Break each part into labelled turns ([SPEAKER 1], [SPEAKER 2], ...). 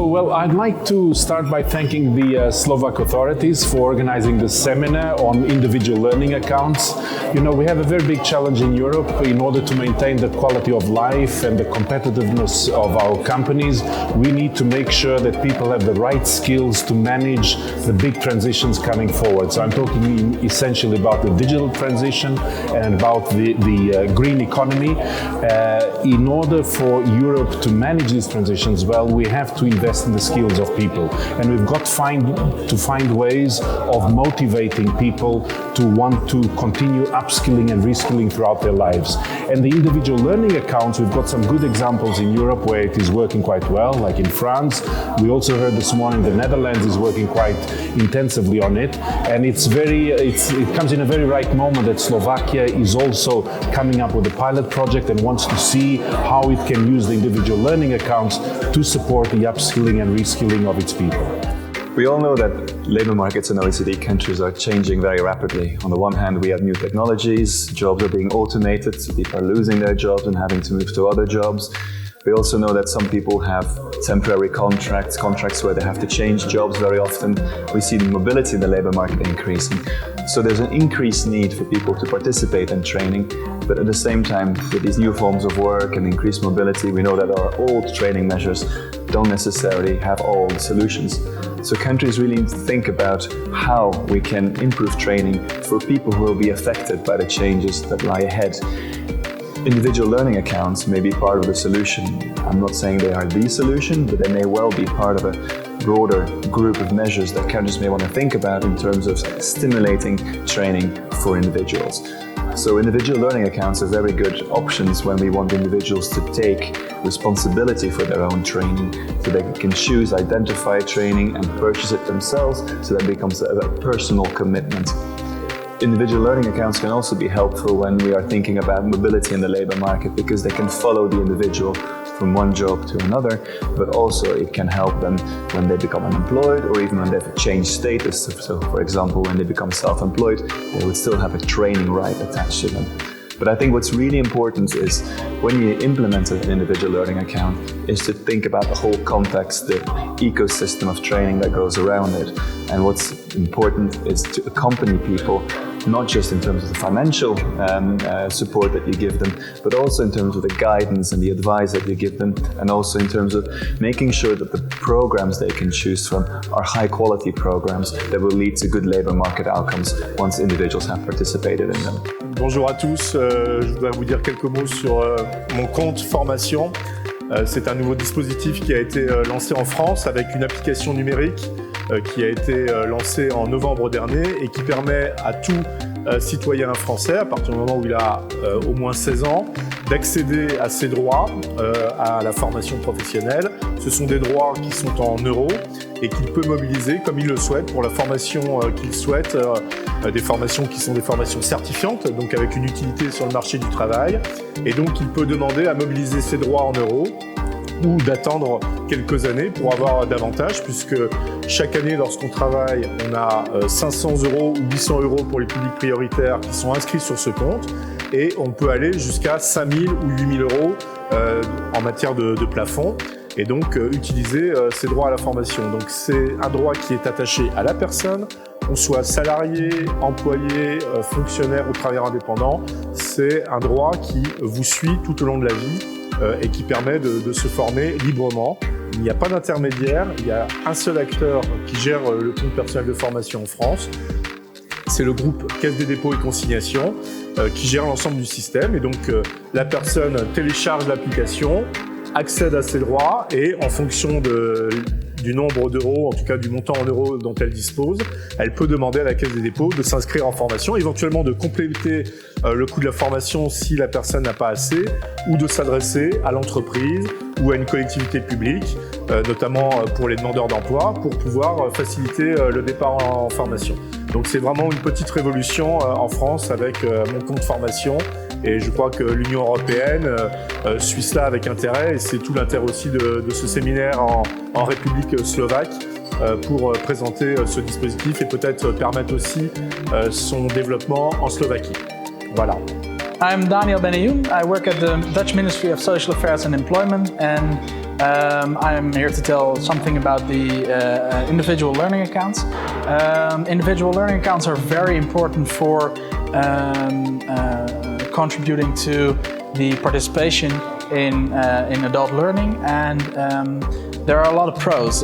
[SPEAKER 1] Well, I'd like to start by thanking the Slovak authorities for organizing the seminar on individual learning accounts. You know, we have a very big challenge in Europe in order to maintain the quality of life and the competitiveness of our companies. We need to make sure that people have the right skills to manage the big transitions coming forward. So I'm talking essentially about the digital transition and about the green economy. In order for Europe to manage these transitions well, we have to invest in the skills of people, and we've got to find ways of motivating people to want to continue upskilling and reskilling throughout their lives. And the individual learning accounts, we've got some good examples in Europe where it is working quite well, like in France. We also heard this morning the Netherlands is working quite intensively on it, and it comes in a very right moment that Slovakia is also coming up with a pilot project and wants to see how it can use the individual learning accounts to support the upskilling and reskilling of its people.
[SPEAKER 2] We all know that labor markets in OECD countries are changing very rapidly. On the one hand, we have new technologies, jobs are being automated, so people are losing their jobs and having to move to other jobs. We also know that some people have temporary contracts where they have to change jobs very often. We see the mobility in the labor market increasing. So there's an increased need for people to participate in training, but at the same time, with these new forms of work and increased mobility, we know that our old training measures don't necessarily have all the solutions. So countries really need to think about how we can improve training for people who will be affected by the changes that lie ahead. Individual learning accounts may be part of the solution. I'm not saying they are the solution, but they may well be part of a broader group of measures that countries may want to think about in terms of stimulating training for individuals. So individual learning accounts are very good options when we want individuals to take responsibility for their own training, so they can choose, identify training and purchase it themselves, so that becomes a personal commitment. Individual learning accounts can also be helpful when we are thinking about mobility in the labor market, because they can follow the individual from one job to another, but also it can help them when they become unemployed or even when they've changed status. So for example, when they become self-employed, they would still have a training right attached to them. But I think what's really important is when you implement an individual learning account is to think about the whole context, the ecosystem of training that goes around it. And what's important is to accompany people, not just in terms of the financial support that you give them, but also in terms of the guidance and the advice that you give them, and also in terms of making sure that the programs they can choose from are high quality programs that will lead to good labor market outcomes once individuals have participated in them.
[SPEAKER 3] Bonjour à tous, je voudrais vous dire quelques mots sur mon compte formation. C'est un nouveau dispositif qui a été lancé en France avec une application numérique qui a été lancée en novembre dernier et qui permet à tout citoyen français, à partir du moment où il a au moins 16 ans, d'accéder à ses droits à la formation professionnelle. Ce sont des droits qui sont en euros et qu'il peut mobiliser comme il le souhaite pour la formation qu'il souhaite, des formations qui sont des formations certifiantes, donc avec une utilité sur le marché du travail. Et donc il peut demander à mobiliser ses droits en euros ou d'attendre quelques années pour avoir davantage, puisque chaque année lorsqu'on travaille, on a 500 € ou 800 € pour les publics prioritaires qui sont inscrits sur ce compte, et on peut aller jusqu'à 5 000 ou 8 000 € en matière de plafond, et donc utiliser ces droits à la formation. Donc c'est un droit qui est attaché à la personne, qu'on soit salarié, employé, fonctionnaire ou travailleur indépendant. C'est un droit qui vous suit tout au long de la vie et qui permet de se former librement. Il n'y a pas d'intermédiaire, il y a un seul acteur qui gère le compte personnel de formation en France. C'est le groupe Caisse des dépôts et consignations qui gère l'ensemble du système. Et donc la personne télécharge l'application, accède à ses droits et en fonction du nombre d'euros, en tout cas du montant en euros dont elle dispose, elle peut demander à la Caisse des dépôts de s'inscrire en formation, éventuellement de compléter le coût de la formation si la personne n'a pas assez, ou de s'adresser à l'entreprise ou à une collectivité publique, notamment pour les demandeurs d'emploi, pour pouvoir faciliter le départ en formation. Donc c'est vraiment une petite révolution en France avec mon compte formation. Et je crois que l'Union européenne suit cela avec intérêt, et c'est tout l'intérêt aussi de ce séminaire en République slovaque pour présenter ce dispositif et peut-être permettre aussi son développement en Slovaquie. Voilà.
[SPEAKER 4] I'm Daniel Benayoun. I work at the Dutch Ministry of Social Affairs and Employment, and I'm here to tell something about the individual learning accounts. Individual learning accounts are very important for contributing to the participation in adult learning, and there are a lot of pros.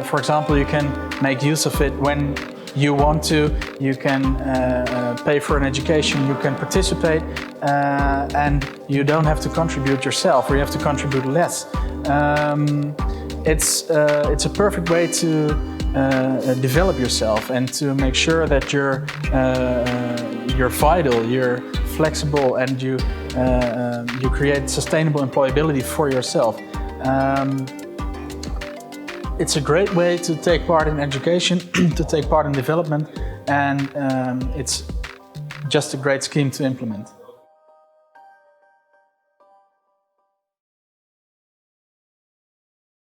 [SPEAKER 4] For example, you can make use of it when you want to, you can pay for an education, you can participate, and you don't have to contribute yourself, or you have to contribute less. It's a perfect way to develop yourself and to make sure that you're vital, you're flexible, and you create sustainable employability for yourself. It's a great way to take part in education, to take part in development, and it's just a great scheme to implement.